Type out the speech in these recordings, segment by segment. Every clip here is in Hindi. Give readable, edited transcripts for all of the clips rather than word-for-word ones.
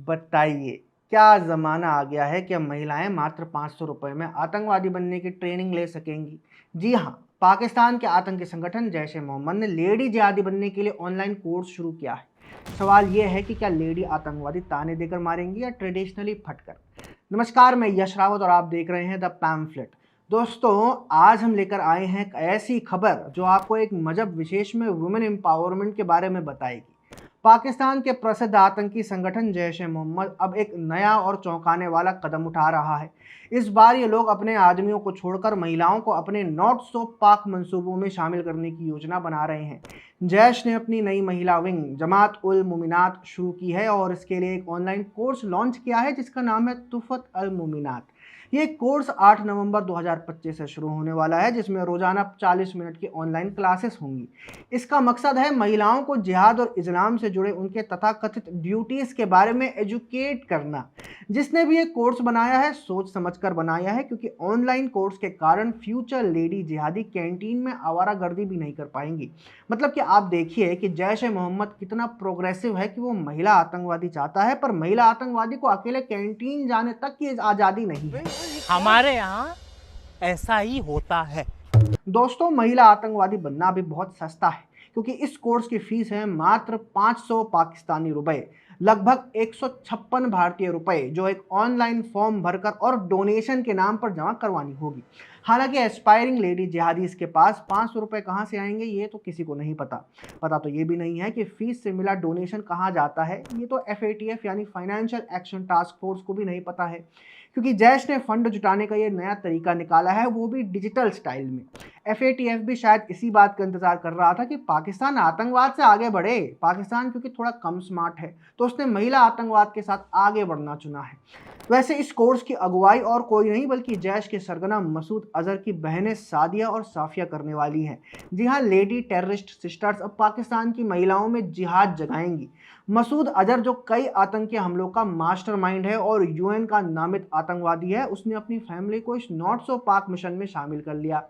बताइए, क्या ज़माना आ गया है कि अब महिलाएं मात्र 500 रुपए में आतंकवादी बनने की ट्रेनिंग ले सकेंगी। जी हाँ, पाकिस्तान के आतंकी संगठन जैश ए मोहम्मद ने लेडी जिहादी बनने के लिए ऑनलाइन कोर्स शुरू किया है। सवाल यह है कि क्या लेडी आतंकवादी ताने देकर मारेंगी या ट्रेडिशनली फटकर। नमस्कार, मैं यश रावत और आप देख रहे हैं द पैम्फलेट। दोस्तों, आज हम लेकर आए हैं एक ऐसी खबर जो आपको एक मजहब विशेष में वुमेन एम्पावरमेंट के बारे में बताएगी। पाकिस्तान के प्रसिद्ध आतंकी संगठन जैश ए मोहम्मद अब एक नया और चौंकाने वाला कदम उठा रहा है। इस बार ये लोग अपने आदमियों को छोड़कर महिलाओं को अपने नॉट सो पाक मंसूबों में शामिल करने की योजना बना रहे हैं। जैश ने अपनी नई महिला विंग जमात उल मुमिनात शुरू की है और इसके लिए एक ऑनलाइन कोर्स लॉन्च किया है जिसका नाम है तुफत अल मुमिनात। ये कोर्स 8 नवंबर 2025 से शुरू होने वाला है, जिसमें रोजाना 40 मिनट की ऑनलाइन क्लासेस होंगी। इसका मकसद है महिलाओं को जिहाद और इस्लाम से जुड़े उनके तथाकथित ड्यूटीज के बारे में एजुकेट करना। जिसने भी ये कोर्स बनाया है सोच समझकर बनाया है, क्योंकि ऑनलाइन कोर्स के कारण फ्यूचर लेडी जिहादी कैंटीन में आवारागर्दी भी नहीं कर पाएंगी। मतलब कि आप देखिए कि जैश ए मोहम्मद कितना प्रोग्रेसिव है कि वो महिला आतंकवादी चाहता है, पर महिला आतंकवादी को अकेले कैंटीन जाने तक की आज़ादी नहीं है। हमारे यहाँ ऐसा ही होता है। दोस्तों, महिला आतंकवादी बनना भी बहुत सस्ता है, क्योंकि इस कोर्स की फीस है मात्र 500 पाकिस्तानी रुपए, लगभग 156 भारतीय रुपए, जो एक ऑनलाइन फॉर्म भरकर और डोनेशन के नाम पर जमा करवानी होगी। हालांकि एस्पायरिंग लेडी जिहादीज के पास 500 रुपए कहाँ से आएंगे ये तो किसी को नहीं पता। पता तो ये भी नहीं है कि फीस से मिला डोनेशन कहाँ जाता है। ये तो FATF यानी फाइनेंशियल एक्शन टास्क फोर्स को भी नहीं पता है, क्योंकि जैश ने फंड जुटाने का ये नया तरीका निकाला है, वो भी डिजिटल स्टाइल में। FATF भी शायद इसी बात का इंतजार कर रहा था कि पाकिस्तान आतंकवाद से आगे बढ़े। पाकिस्तान क्योंकि थोड़ा कम स्मार्ट है, तो उसने महिला आतंकवाद के साथ आगे बढ़ना चुना है। वैसे इस कोर्स की अगुवाई और कोई नहीं बल्कि जैश के सरगना मसूद अजहर की बहनें सादिया और साफिया करने वाली हैं। जी हाँ, लेडी टेररिस्ट सिस्टर्स अब पाकिस्तान की महिलाओं में जिहाद जगाएंगी। मसूद अजहर, जो कई आतंकी हमलों का मास्टरमाइंड है और UN का नामित आतंकवादी है, उसने अपनी फैमिली को इस नॉट सो पाक मिशन में शामिल कर लिया।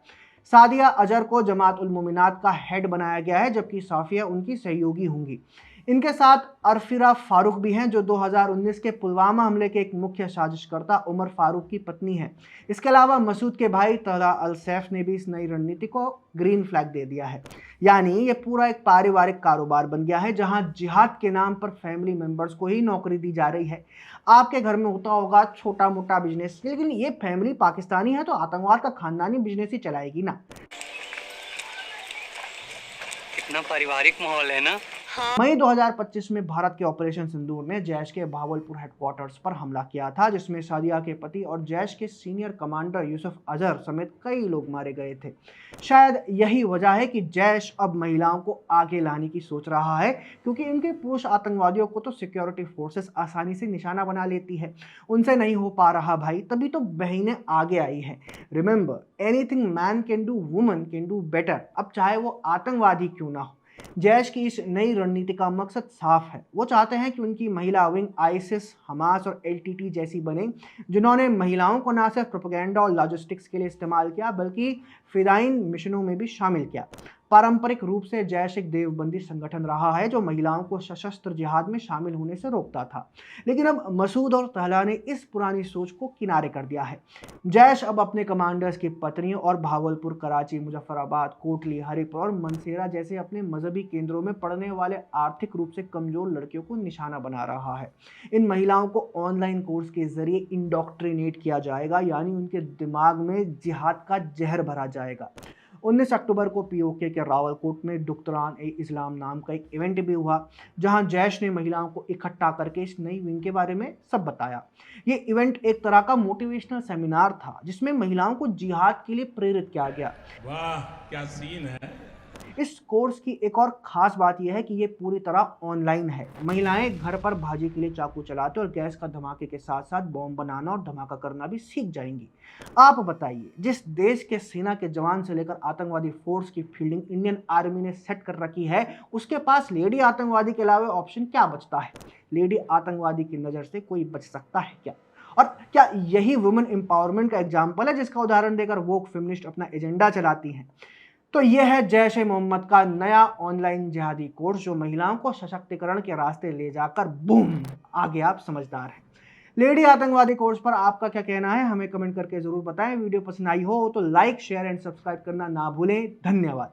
सादिया अजहर को जमात उल मोमिनात का हेड बनाया गया है, जबकि साफिया उनकी सहयोगी होंगी। इनके साथ अरफिरा फारूक भी हैं, जो 2019 के पुलवामा हमले के एक मुख्य साजिशकर्ता उमर फारूक की पत्नी है। इसके अलावा मसूद के भाई तला अल सैफ ने भी इस नई रणनीति को ग्रीन फ्लैग दे दिया है। यानी ये पूरा एक पारिवारिक कारोबार बन गया है, जहां जिहाद के नाम पर फैमिली मेंबर्स को ही नौकरी दी जा रही है। आपके घर में होता होगा छोटा मोटा बिजनेस, लेकिन ये फैमिली पाकिस्तानी है तो आतंकवाद का खानदानी बिजनेस ही चलाएगी ना। कितना पारिवारिक माहौल है ना। मई 2025 में भारत के ऑपरेशन सिंदूर ने जैश के भावलपुर हेडक्वार्टर्स पर हमला किया था, जिसमें सादिया के पति और जैश के सीनियर कमांडर यूसुफ अजहर समेत कई लोग मारे गए थे। शायद यही वजह है कि जैश अब महिलाओं को आगे लाने की सोच रहा है, क्योंकि इनके पुरुष आतंकवादियों को तो सिक्योरिटी फोर्सेस आसानी से निशाना बना लेती है। उनसे नहीं हो पा रहा भाई, तभी तो बहनें आगे आई हैं। Remember, anything man can do woman can do better. अब चाहे वो आतंकवादी क्यों ना हो। जैश की इस नई रणनीति का मकसद साफ है। वो चाहते हैं कि उनकी महिला विंग आईसिस, हमास और LTT जैसी बने, जिन्होंने महिलाओं को न सिर्फ प्रोपेगेंडा और लॉजिस्टिक्स के लिए इस्तेमाल किया बल्कि फिदाइन मिशनों में भी शामिल किया। पारंपरिक रूप से जैश एक देवबंदी संगठन रहा है, जो महिलाओं को सशस्त्र जिहाद में शामिल होने से रोकता था। लेकिन अब मसूद और तहला ने इस पुरानी सोच को किनारे कर दिया है। जैश अब अपने कमांडर्स की पत्नियों और भावलपुर, कराची, मुजफ्फराबाद, कोटली, हरिपुर और मनसेरा जैसे अपने मजहबी केंद्रों में पढ़ने वाले आर्थिक रूप से कमजोर लड़कियों को निशाना बना रहा है। इन महिलाओं को ऑनलाइन कोर्स के जरिए इंडोक्ट्रिनेट किया जाएगा, यानी उनके दिमाग में जिहाद का जहर भरा जाएगा। 19 अक्टूबर को POK के रावलकोट में दुख्तरान-ए-इस्लाम नाम का एक इवेंट भी हुआ, जहां जैश ने महिलाओं को इकट्ठा करके इस नई विंग के बारे में सब बताया। ये इवेंट एक तरह का मोटिवेशनल सेमिनार था, जिसमें महिलाओं को जिहाद के लिए प्रेरित किया गया। वाह, क्या सीन है। इस कोर्स की एक और खास बात यह है कि ये पूरी तरह ऑनलाइन है। महिलाएं घर पर भाजी के लिए चाकू चलाते और गैस का धमाके के साथ साथ बॉम्ब बनाना और धमाका करना भी सीख जाएंगी। आप बताइए, जिस देश के सेना के जवान से लेकर आतंकवादी फोर्स की फील्डिंग इंडियन आर्मी ने सेट कर रखी है, उसके पास लेडी आतंकवादी के अलावा ऑप्शन क्या बचता है। लेडी आतंकवादी की नज़र से कोई बच सकता है क्या? और क्या यही वुमेन एम्पावरमेंट का एग्जाम्पल है जिसका उदाहरण देकर वोक फेमिनिस्ट अपना एजेंडा चलाती हैं? तो यह है जैश ए मोहम्मद का नया ऑनलाइन जिहादी कोर्स जो महिलाओं को सशक्तिकरण के रास्ते ले जाकर बूम आगे आप समझदार हैं। लेडी आतंकवादी कोर्स पर आपका क्या कहना है हमें कमेंट करके जरूर बताएं। वीडियो पसंद आई हो तो लाइक शेयर एंड सब्सक्राइब करना ना भूलें। धन्यवाद।